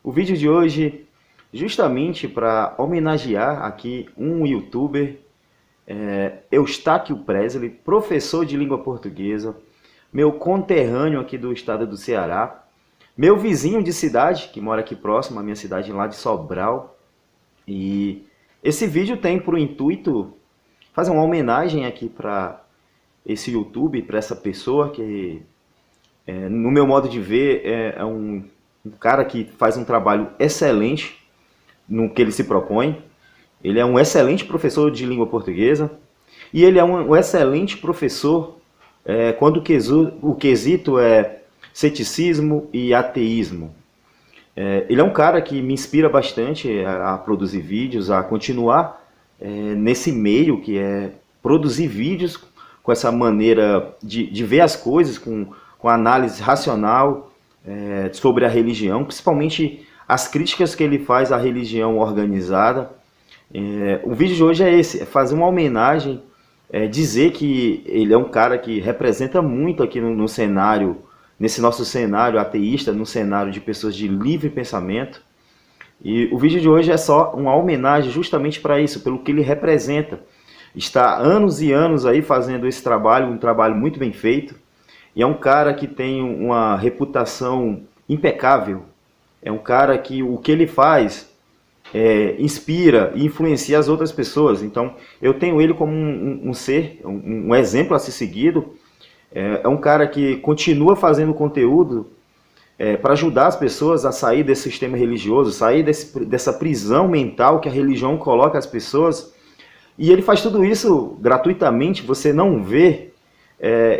O vídeo de hoje, justamente para homenagear aqui um youtuber, Eustáquio Presley, professor de língua portuguesa, meu conterrâneo aqui do estado do Ceará, meu vizinho de cidade, que mora aqui próximo, a minha cidade lá de Sobral. E esse vídeo tem por intuito fazer uma homenagem aqui para esse YouTube, para essa pessoa que, no meu modo de ver, é um cara que faz um trabalho excelente no que ele se propõe. Ele é um excelente professor de língua portuguesa e ele é um excelente professor quando o quesito é ceticismo e ateísmo. Ele é um cara que me inspira bastante a produzir vídeos, a continuar nesse meio que é produzir vídeos com essa maneira de ver as coisas, com análise racional sobre a religião, principalmente as críticas que ele faz à religião organizada. O vídeo de hoje é esse, é fazer uma homenagem, dizer que ele é um cara que representa muito aqui no cenário, nesse nosso cenário ateísta, no cenário de pessoas de livre pensamento. E o vídeo de hoje é só uma homenagem justamente para isso, pelo que ele representa. Está há anos e anos aí fazendo esse trabalho, um trabalho muito bem feito. E é um cara que tem uma reputação impecável. É um cara que o que ele faz inspira e influencia as outras pessoas. Então eu tenho ele como um ser, um exemplo a ser seguido. É um cara que continua fazendo conteúdo para ajudar as pessoas a sair desse sistema religioso, sair dessa prisão mental que a religião coloca as pessoas. E ele faz tudo isso gratuitamente, você não vê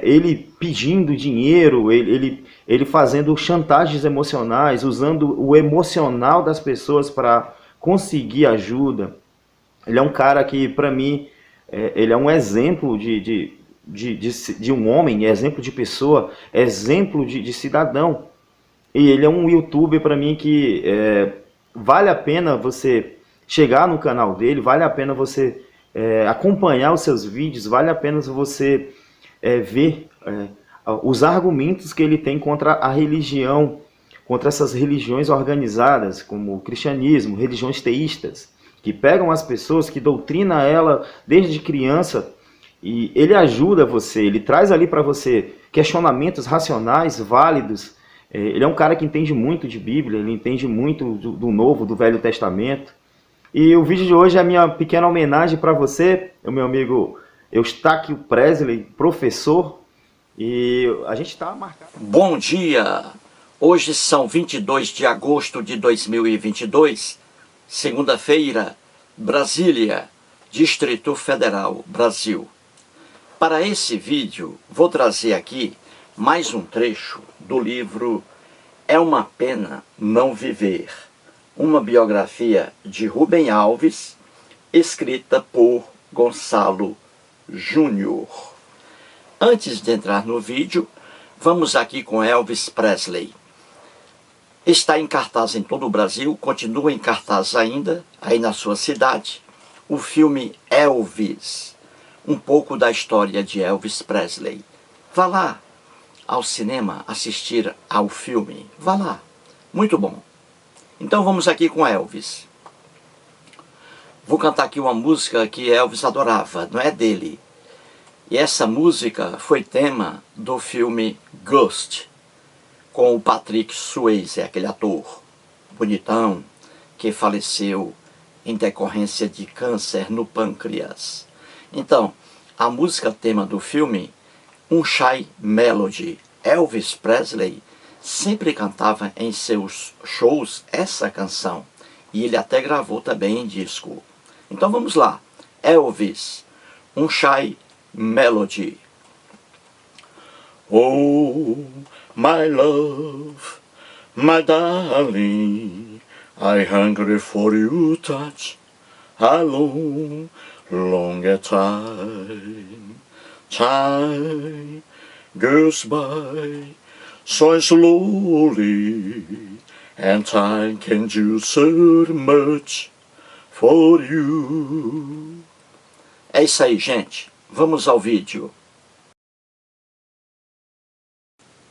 ele pedindo dinheiro, ele fazendo chantagens emocionais, usando o emocional das pessoas para conseguir ajuda. Ele é um cara que, para mim, ele é um exemplo de um homem, exemplo de pessoa, exemplo de cidadão. E ele é um youtuber para mim que vale a pena você chegar no canal dele, vale a pena você acompanhar os seus vídeos, vale a pena você ver os argumentos que ele tem contra a religião, contra essas religiões organizadas, como o cristianismo, religiões teístas, que pegam as pessoas, que doutrinam ela desde criança, e ele ajuda você, ele traz ali para você questionamentos racionais, válidos. Ele é um cara que entende muito de Bíblia, ele entende muito do Novo, do Velho Testamento. E o vídeo de hoje é a minha pequena homenagem para você, o meu amigo Eustáquio Presley, professor, e a gente está marcado. Bom dia! Hoje são 22 de agosto de 2022, segunda-feira, Brasília, Distrito Federal, Brasil. Para esse vídeo, vou trazer aqui mais um trecho do livro É uma Pena Não Viver, uma biografia de Rubem Alves, escrita por Gonçalo Júnior. Antes de entrar no vídeo, vamos aqui com Elvis Presley. Está em cartaz em todo o Brasil, continua em cartaz ainda, aí na sua cidade, o filme Elvis, um pouco da história de Elvis Presley. Vá lá ao cinema assistir ao filme, vá lá, muito bom. Então vamos aqui com Elvis. Vou cantar aqui uma música que Elvis adorava, não é dele. E essa música foi tema do filme Ghost, com o Patrick Swayze, aquele ator bonitão que faleceu em decorrência de câncer no pâncreas. Então, a música tema do filme, Um Shy Melody. Elvis Presley sempre cantava em seus shows essa canção, e ele até gravou também em disco. Então vamos lá, Elvis, Um Shy Melody. Oh, my love, my darling, I hungry for your touch, a long, long time. Time goes by so slowly, and time can do so much for you. É isso aí, gente. Vamos ao vídeo.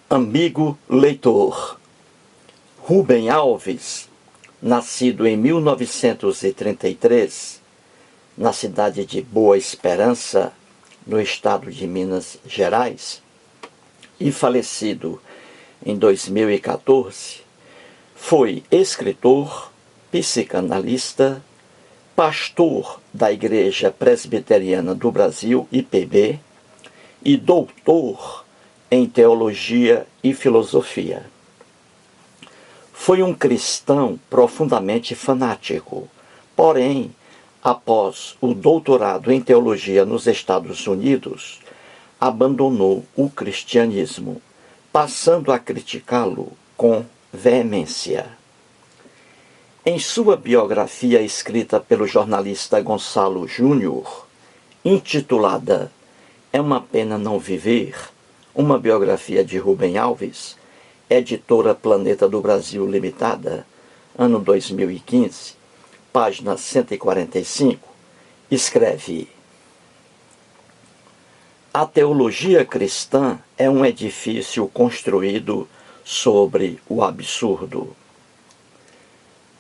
Amigo leitor, Rubem Alves nascido em 1933, na cidade de Boa Esperança, no estado de Minas Gerais, e falecido em 2014, foi escritor, psicanalista, pastor da Igreja Presbiteriana do Brasil, IPB, e doutor em teologia e filosofia. Foi um cristão profundamente fanático, porém, após o doutorado em teologia nos Estados Unidos, abandonou o cristianismo, passando a criticá-lo com veemência. Em sua biografia escrita pelo jornalista Gonçalo Júnior, intitulada É uma Pena Não Viver, uma biografia de Rubem Alves, editora Planeta do Brasil Limitada, ano 2015, página 145, escreve: A teologia cristã é um edifício construído sobre o absurdo.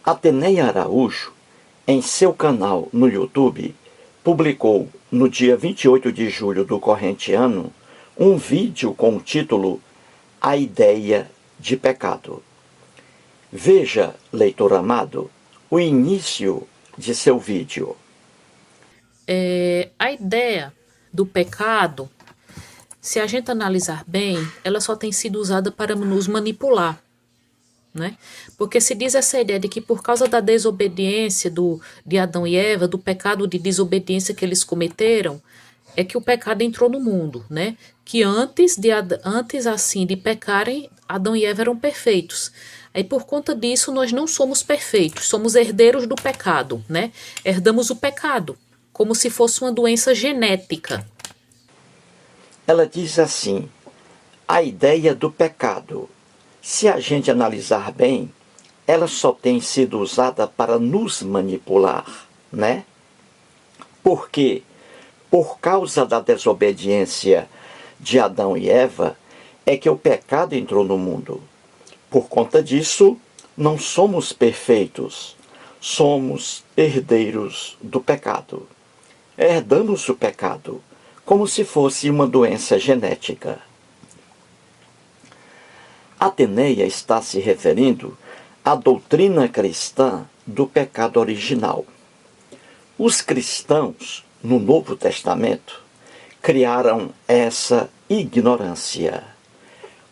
Ateneia Araújo, em seu canal no YouTube, publicou, no dia 28 de julho do corrente ano, um vídeo com o título A Ideia de Pecado. Veja, leitor amado, o início de seu vídeo. A ideia do pecado, se a gente analisar bem, ela só tem sido usada para nos manipular, né? Porque se diz essa ideia de que por causa da desobediência de Adão e Eva, do pecado de desobediência que eles cometeram, é que o pecado entrou no mundo, né? Que antes assim de pecarem, Adão e Eva eram perfeitos. Aí por conta disso nós não somos perfeitos, somos herdeiros do pecado, né? Herdamos o pecado, como se fosse uma doença genética. Ela diz assim: a ideia do pecado, se a gente analisar bem, ela só tem sido usada para nos manipular, né? Porque, por causa da desobediência de Adão e Eva, é que o pecado entrou no mundo. Por conta disso, não somos perfeitos, somos herdeiros do pecado. Herdamos o pecado, como se fosse uma doença genética. Ateneia está se referindo à doutrina cristã do pecado original. Os cristãos, no Novo Testamento, criaram essa ignorância.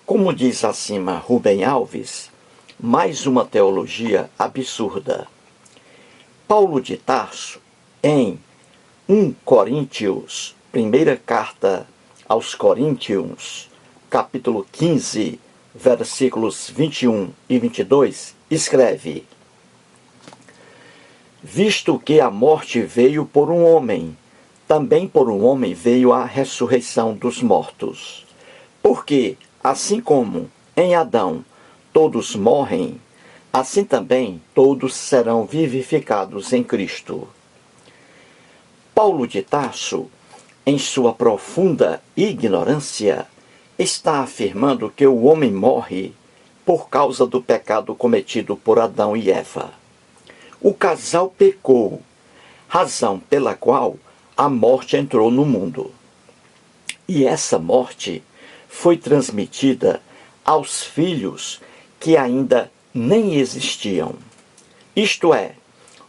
Como diz acima Rubem Alves, mais uma teologia absurda. Paulo de Tarso, em 1 Coríntios, primeira carta aos Coríntios, capítulo 15, versículos 21 e 22, escreve: Visto que a morte veio por um homem, também por um homem veio a ressurreição dos mortos. Porque, assim como em Adão todos morrem, assim também todos serão vivificados em Cristo. Paulo de Tarso, em sua profunda ignorância, está afirmando que o homem morre por causa do pecado cometido por Adão e Eva. O casal pecou, razão pela qual a morte entrou no mundo. E essa morte foi transmitida aos filhos que ainda nem existiam. Isto é,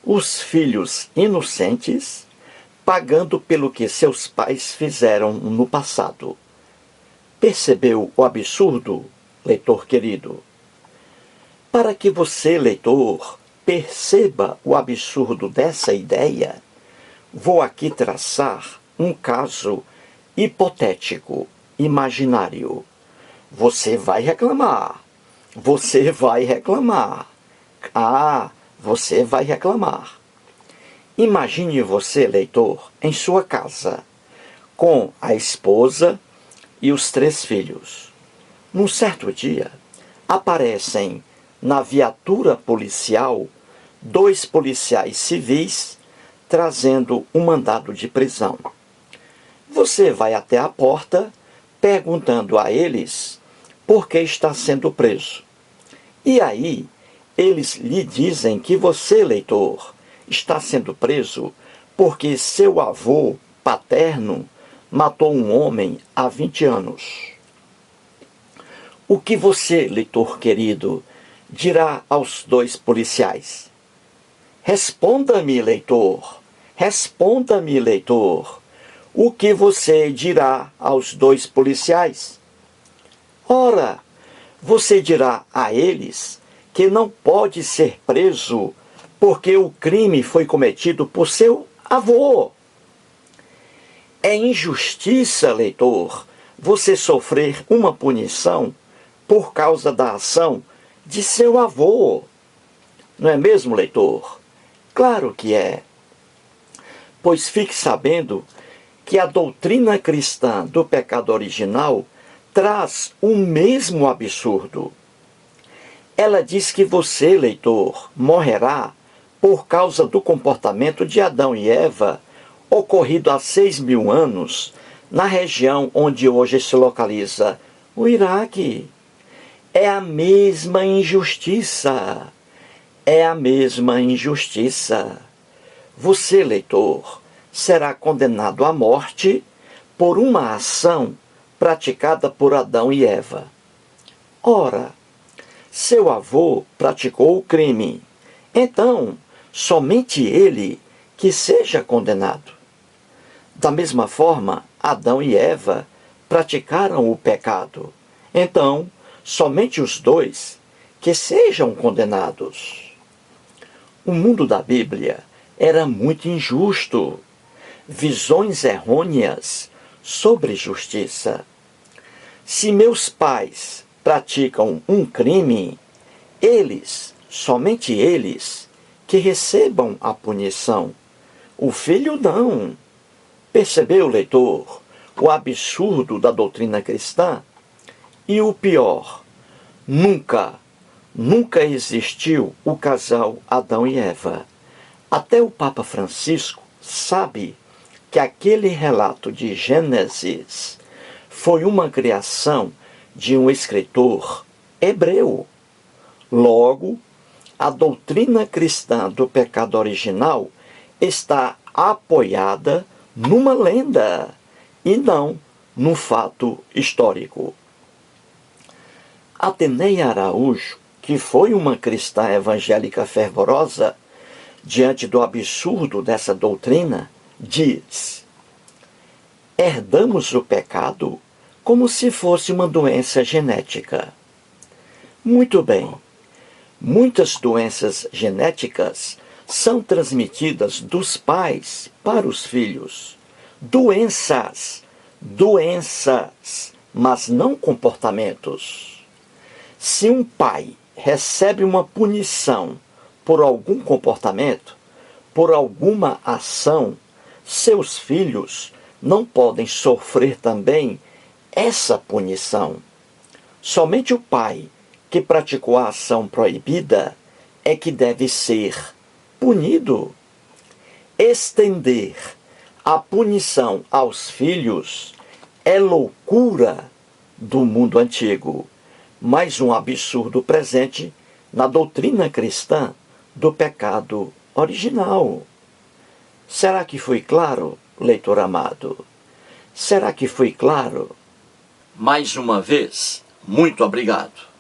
os filhos inocentes, pagando pelo que seus pais fizeram no passado. Percebeu o absurdo, leitor querido? Para que você, leitor, perceba o absurdo dessa ideia, vou aqui traçar um caso hipotético, imaginário. Você vai reclamar. Você vai reclamar. Ah, você vai reclamar. Imagine você, leitor, em sua casa, com a esposa e os 3 filhos. Num certo dia, aparecem na viatura policial 2 policiais civis trazendo um mandado de prisão. Você vai até a porta perguntando a eles por que está sendo preso. E aí, Eles lhe dizem que você, leitor, está sendo preso porque seu avô paterno matou um homem há 20 anos. O que você, leitor querido, dirá aos dois policiais? Responda-me, leitor. Responda-me, leitor. O que você dirá aos dois policiais? Ora, você dirá a eles que não pode ser preso porque o crime foi cometido por seu avô. É injustiça, leitor, você sofrer uma punição por causa da ação de seu avô. Não é mesmo, leitor? Claro que é. Pois fique sabendo que a doutrina cristã do pecado original traz o mesmo absurdo. Ela diz que você, leitor, morrerá por causa do comportamento de Adão e Eva ocorrido há 6.000 anos na região onde hoje se localiza o Iraque. É a mesma injustiça. É a mesma injustiça. Você, leitor, será condenado à morte por uma ação praticada por Adão e Eva. Ora, seu avô praticou o crime, então somente ele que seja condenado. Da mesma forma, Adão e Eva praticaram o pecado, então somente os dois que sejam condenados. O mundo da Bíblia era muito injusto. Visões errôneas sobre justiça. Se meus pais praticam um crime, eles, somente eles, que recebam a punição. O filho não. Percebeu, leitor, o absurdo da doutrina cristã? E o pior, nunca existiu o casal Adão e Eva. Até o Papa Francisco sabe que aquele relato de Gênesis foi uma criação de um escritor hebreu. Logo, a doutrina cristã do pecado original está apoiada numa lenda e não num fato histórico. Ateneia Araújo, que foi uma cristã evangélica fervorosa, diante do absurdo dessa doutrina, diz: herdamos o pecado como se fosse uma doença genética. Muito bem, muitas doenças genéticas são transmitidas dos pais para os filhos. Doenças, mas não comportamentos. Se um pai recebe uma punição por algum comportamento, por alguma ação, seus filhos não podem sofrer também essa punição. Somente o pai que praticou a ação proibida é que deve ser punido. Estender a punição aos filhos é loucura do mundo antigo, mais um absurdo presente na doutrina cristã do pecado original. Será que foi claro, leitor amado? Será que foi claro? Mais uma vez, muito obrigado.